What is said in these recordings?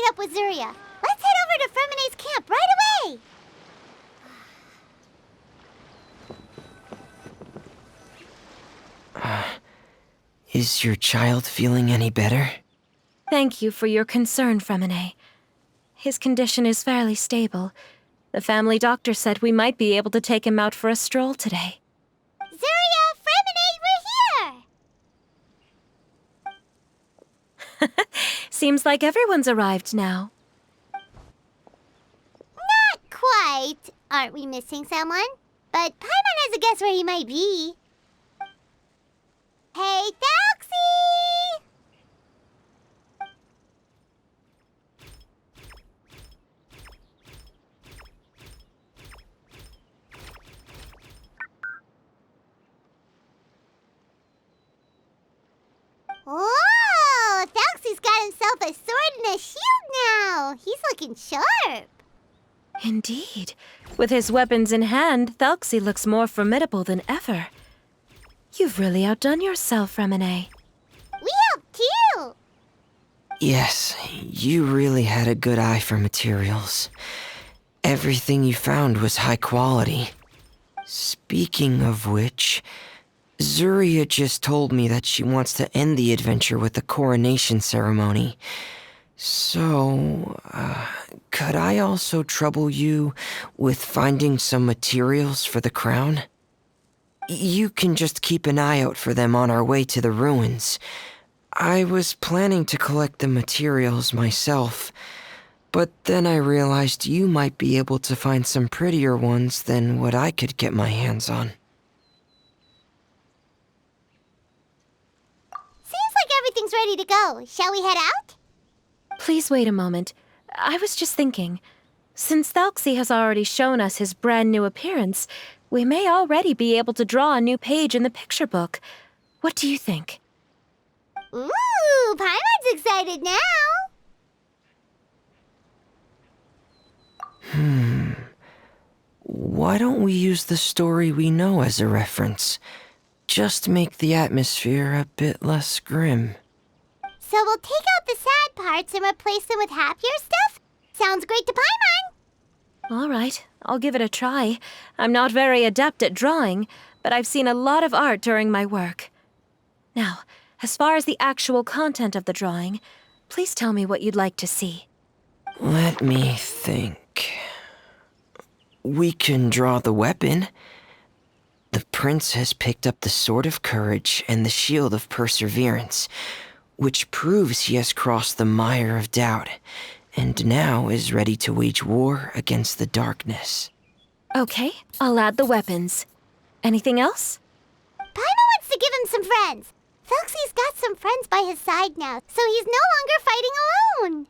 meet up with Zuria. Let's head over to Fremene's camp right away! Is your child feeling any better? Thank you for your concern, Fremene. His condition is fairly stable. The family doctor said we might be able to take him out for a stroll today. Zuria, Fremene, we're here! Seems like everyone's arrived now. Not quite. Aren't we missing someone? But Paimon has a guess where he might be. Hey, Telksy! Oh, Telksy's got himself a sword and a shield now. He's looking sharp. Indeed. With his weapons in hand, Telksy looks more formidable than ever. You've really outdone yourself, Fremene. We helped too. Yes, you really had a good eye for materials. Everything you found was high quality. Speaking of which, Zuria just told me that she wants to end the adventure with the coronation ceremony. So, could I also trouble you with finding some materials for the crown? You can just keep an eye out for them on our way to the ruins. I was planning to collect the materials myself, but then I realized you might be able to find some prettier ones than what I could get my hands on. Seems like everything's ready to go. Shall we head out? Please wait a moment. I was just thinking. Since Telksy has already shown us his brand new appearance, we may already be able to draw a new page in the picture book. What do you think? Ooh, Paimon's excited now. Why don't we use the story we know as a reference? Just make the atmosphere a bit less grim. So we'll take out the sad parts and replace them with happier stuff? Sounds great to Paimon. All right, I'll give it a try. I'm not very adept at drawing, but I've seen a lot of art during my work. Now, as far as the actual content of the drawing, please tell me what you'd like to see. Let me think. We can draw the weapon. The prince has picked up the Sword of Courage and the Shield of Perseverance, which proves he has crossed the mire of doubt, and now is ready to wage war against the darkness. Okay, I'll add the weapons. Anything else? Paimon wants to give him some friends. Telksy's got some friends by his side now, so he's no longer fighting alone.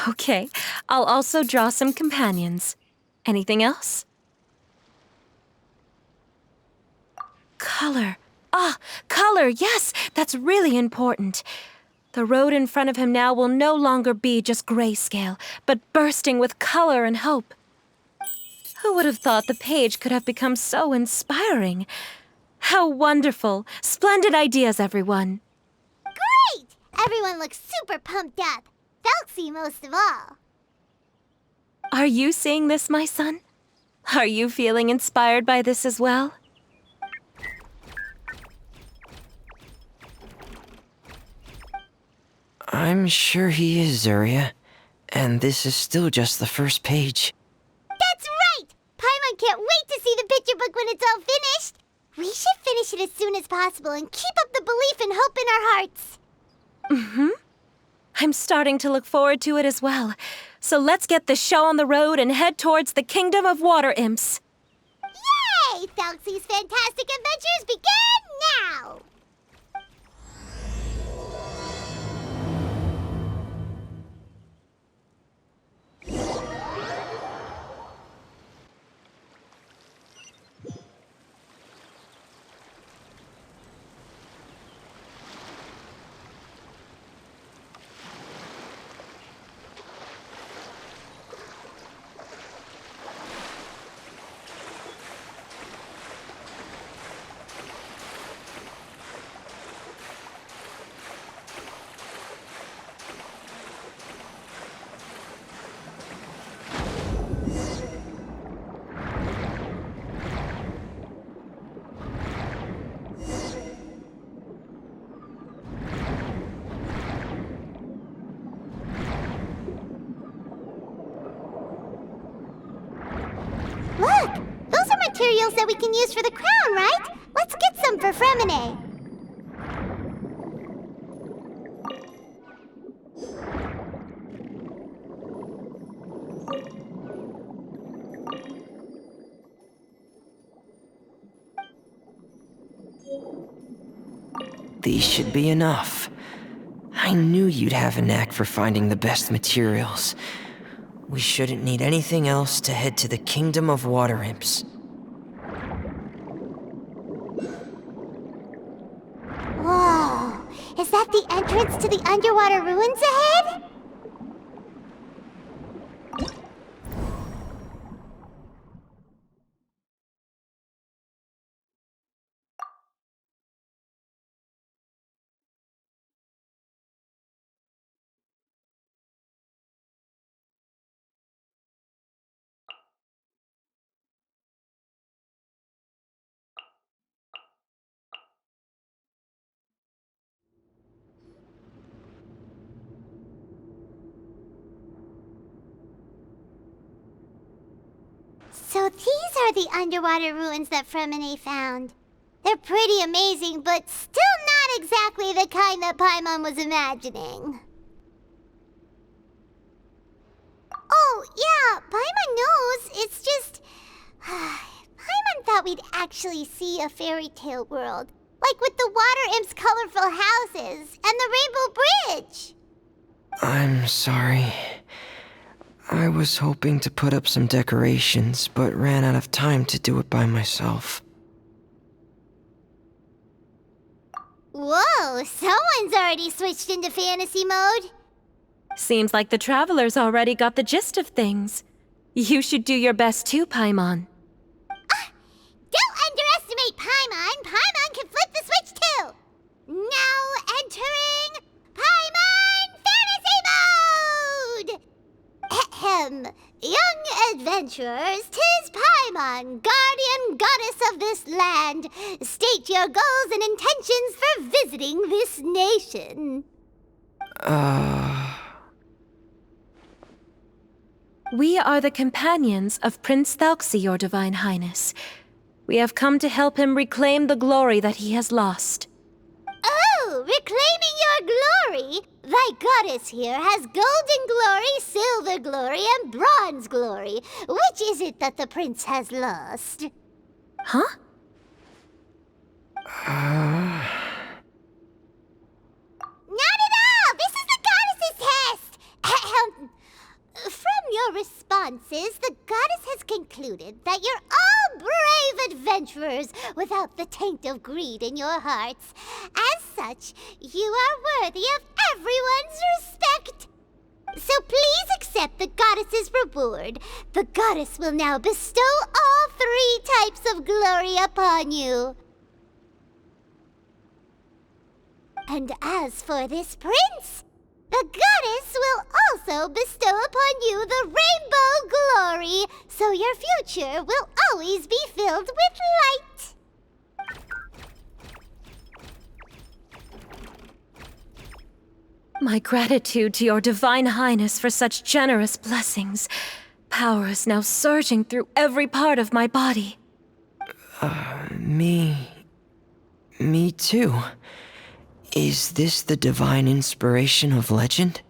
Okay, I'll also draw some companions. Anything else? Color. Ah, color, yes, that's really important. The road in front of him now will no longer be just grayscale, but bursting with color and hope. Who would have thought the page could have become so inspiring? How wonderful! Splendid ideas, everyone! Great! Everyone looks super pumped up. Telksy most of all. Are you seeing this, my son? Are you feeling inspired by this as well? I'm sure he is, Zuria. And this is still just the first page. That's right! Paimon can't wait to see the picture book when it's all finished. We should finish it as soon as possible and keep up the belief and hope in our hearts. Mm-hmm. I'm starting to look forward to it as well. So let's get the show on the road and head towards the Kingdom of Water Imps. Yay! Telksy's fantastic adventures begin now! materials that we can use for the crown, right? Let's get some for Fremine. These should be enough. I knew you'd have a knack for finding the best materials. We shouldn't need anything else to head to the Kingdom of Water Imps. Whoa! Is that the entrance to the underwater ruins ahead? So these are the underwater ruins that Fremine found. They're pretty amazing, but still not exactly the kind that Paimon was imagining. Oh, yeah, Paimon knows. It's just... Paimon thought we'd actually see a fairy tale world. Like with the Water Imp's colorful houses and the Rainbow Bridge. I'm sorry. I was hoping to put up some decorations, but ran out of time to do it by myself. Whoa, someone's already switched into fantasy mode. Seems like the travelers already got the gist of things. You should do your best too, Paimon. Don't underestimate Paimon. Paimon can flip the switch too. Now entering Paimon Fantasy Mode! Ahem. Young adventurers, 'tis Paimon, guardian goddess of this land. State your goals and intentions for visiting this nation. We are the companions of Prince Telykse, your Divine Highness. We have come to help him reclaim the glory that he has lost. Oh, reclaiming your glory? Thy goddess here has golden glory, silver glory, and bronze glory. Which is it that the prince has lost? Huh? Not at all! This is the goddess's test! From your responses, the goddess has concluded that you're all brave adventurers without the taint of greed in your hearts. As such, you are worthy of everyone's respect. So please accept the goddess's reward. The goddess will now bestow all 3 types of glory upon you. And as for this prince, the goddess will also bestow upon you the rainbow glory, so your future will always be filled with light. My gratitude to your Divine Highness for such generous blessings. Power is now surging through every part of my body. Me too. Is this the divine inspiration of legend?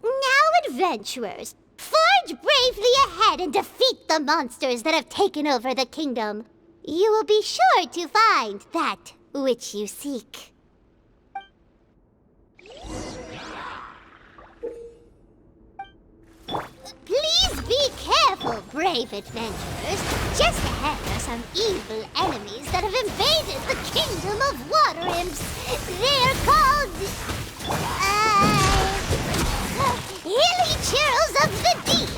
Now, adventurers, forge bravely ahead and defeat the monsters that have taken over the kingdom. You will be sure to find that which you seek. Please be careful, brave adventurers. Just ahead are some evil enemies that have invaded the kingdom of Water Imps. They are called... Hilly Churls of the Deep.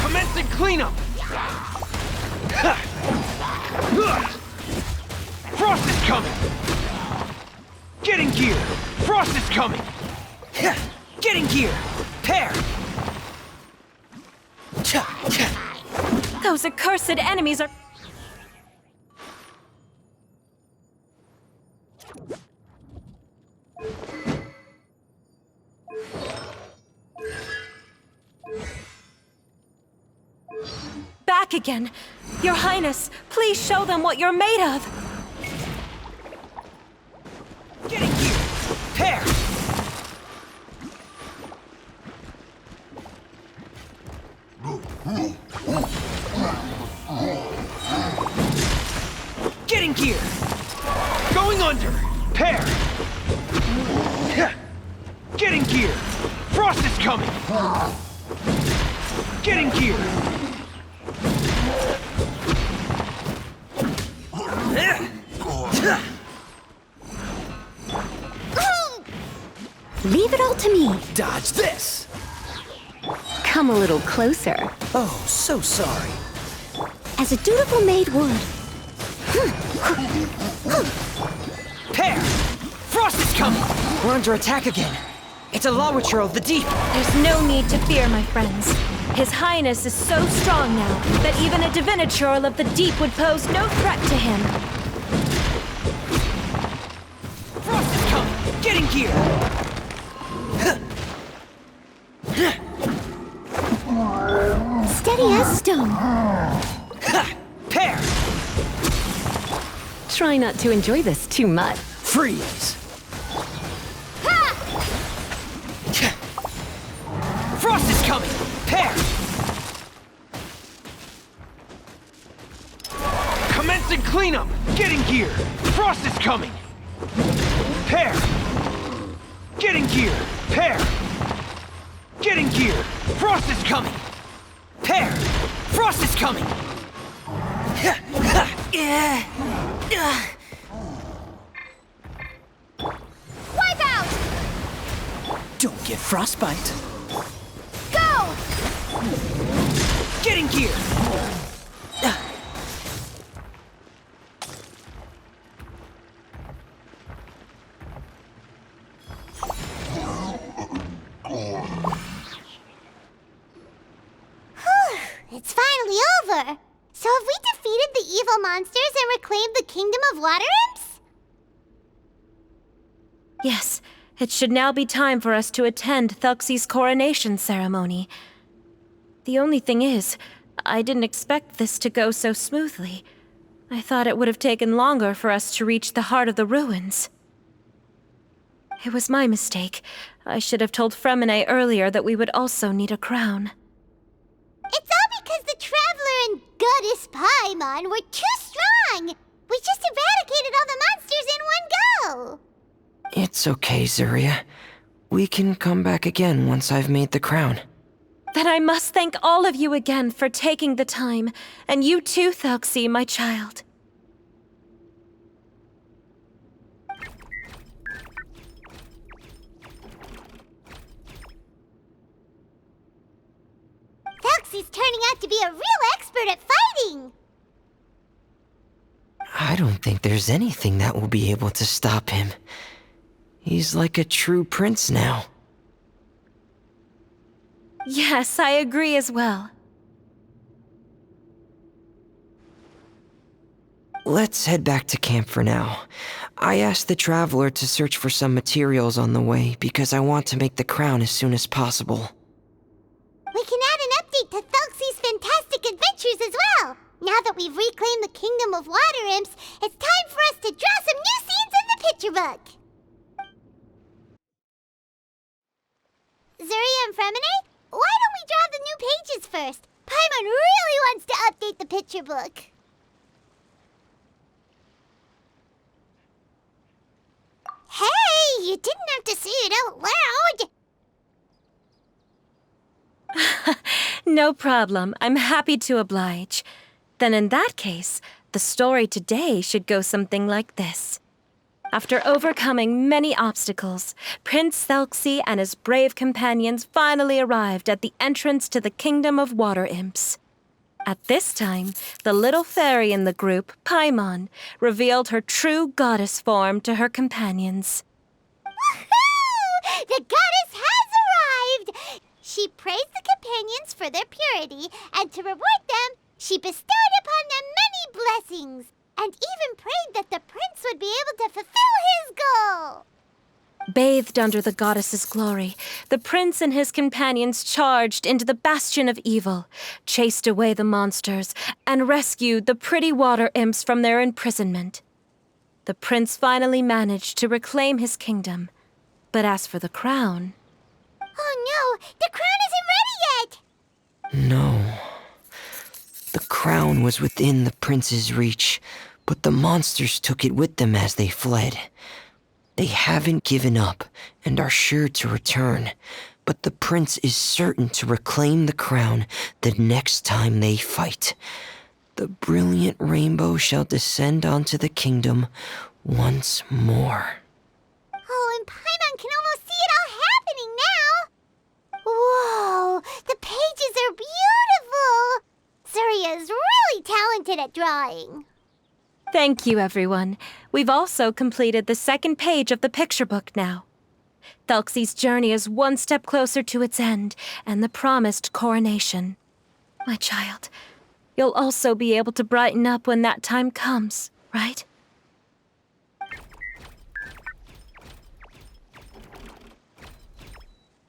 Commencing cleanup! Frost is coming! Get in gear! Frost is coming! Get in gear! Pair! Those accursed enemies are... back again. Your Highness, please show them what you're made of. Getting here! Pair! Getting gear! Going under! Pair! Getting gear! Frost is coming! Getting gear! Leave it all to me. Dodge this! Come a little closer. Oh, so sorry. As a dutiful maid would. Pair! Frost is coming! We're under attack again. It's a Lawitcher of the deep. There's no need to fear, my friends. His Highness is so strong now that even a Diviniture of the deep would pose no threat to him. Frost is coming! Getting gear! Steady as stone. Pair! Try not to enjoy this too much. Freeze! Frost is coming! Pair! Commencing cleanup! Getting gear! Frost is coming! Pair! Getting gear! Pair! Getting gear! Frost is coming! Pair! Frost is coming! Wipe out! Don't get frostbite! Go! Getting gear! It's finally over! So have we defeated the evil monsters and reclaimed the kingdom of water imps? Yes, it should now be time for us to attend Telksi's coronation ceremony. The only thing is, I didn't expect this to go so smoothly. I thought it would have taken longer for us to reach the heart of the ruins. It was my mistake. I should have told Fremine earlier that we would also need a crown. It's all because the Traveler and Goddess Paimon were too strong! We just eradicated all the monsters in one go! It's okay, Zuria. We can come back again once I've made the crown. Then I must thank all of you again for taking the time, and you too, Telksi, my child. Telksi's turning out to be a real expert at fighting! I don't think there's anything that will be able to stop him. He's like a true prince now. Yes, I agree as well. Let's head back to camp for now. I asked the Traveler to search for some materials on the way because I want to make the crown as soon as possible. We can add an update to Telksi's fantastic adventures as well! Now that we've reclaimed the kingdom of water imps, it's time for us to draw some new scenes in the picture book! Zuria and Fremine, why don't we draw the new pages first? Paimon really wants to update the picture book. Hey, you didn't have to say it out loud! No problem. I'm happy to oblige. Then in that case, the story today should go something like this. After overcoming many obstacles, Prince Telksi and his brave companions finally arrived at the entrance to the kingdom of water imps. At this time, the little fairy in the group, Paimon, revealed her true goddess form to her companions. Woohoo! The goddess has arrived! She praised the companions for their purity, and to reward them, she bestowed upon them many blessings, and even prayed that the prince would be able to fulfill his goal. Bathed under the goddess's glory, the prince and his companions charged into the bastion of evil, chased away the monsters, and rescued the pretty water imps from their imprisonment. The prince finally managed to reclaim his kingdom. But as for the crown... Oh no! The crown isn't ready yet! No. The crown was within the prince's reach, but the monsters took it with them as they fled. They haven't given up and are sure to return, but the prince is certain to reclaim the crown the next time they fight. The brilliant rainbow shall descend onto the kingdom once more. Oh, and Paimon can almost see it all happening now! Whoa! The pages are beautiful! Surya is really talented at drawing. Thank you, everyone. We've also completed the second page of the picture book now. Telksi's journey is one step closer to its end and the promised coronation. My child, you'll also be able to brighten up when that time comes, right?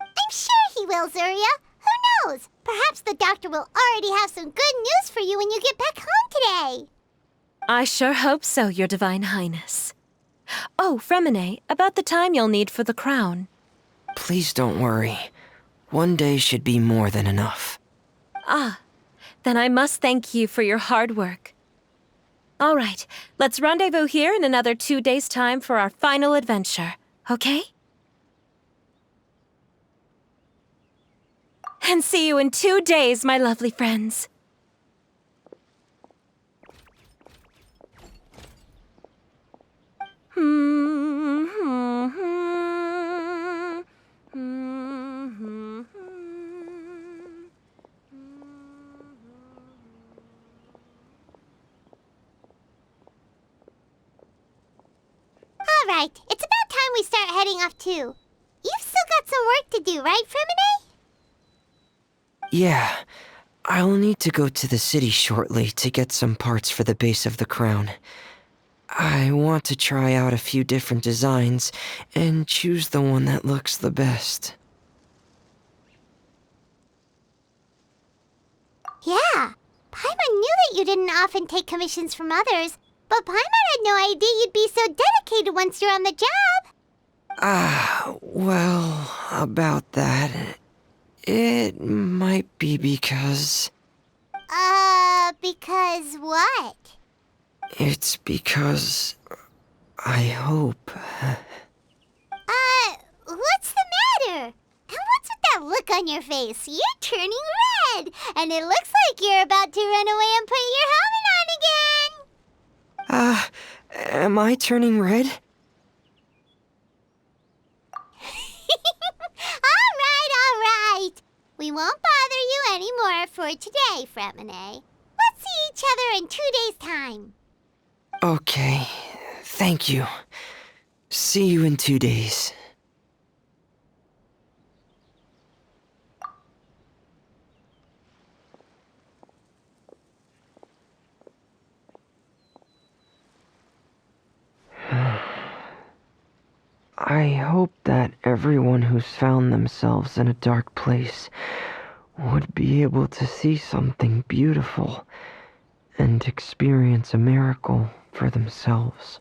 I'm sure he will, Surya. Who knows? Perhaps the doctor will already have some good news for you when you get back home today. I sure hope so, Your Divine Highness. Oh, Fremine, about the time you'll need for the crown. Please don't worry. One day should be more than enough. Ah, then I must thank you for your hard work. All right, let's rendezvous here in another 2 days' time for our final adventure, okay? And see you in 2 days, my lovely friends. All right, it's about time we start heading off too. You've still got some work to do, right, Fremine? Yeah, I'll need to go to the city shortly to get some parts for the base of the crown. I want to try out a few different designs and choose the one that looks the best. Yeah, Paimon knew that you didn't often take commissions from others, but Paimon had no idea you'd be so dedicated once you're on the job. Well, about that, it might be because... Because what? It's because... I hope... What's the matter? And what's with that look on your face? You're turning red, and it looks like you're about to run away and put your helmet on again. Am I turning red? All right. We won't bother you anymore for today, Fremine. Let's see each other in 2 days' time. Okay, thank you. See you in 2 days. I hope that everyone who's found themselves in a dark place would be able to see something beautiful and experience a miracle for themselves.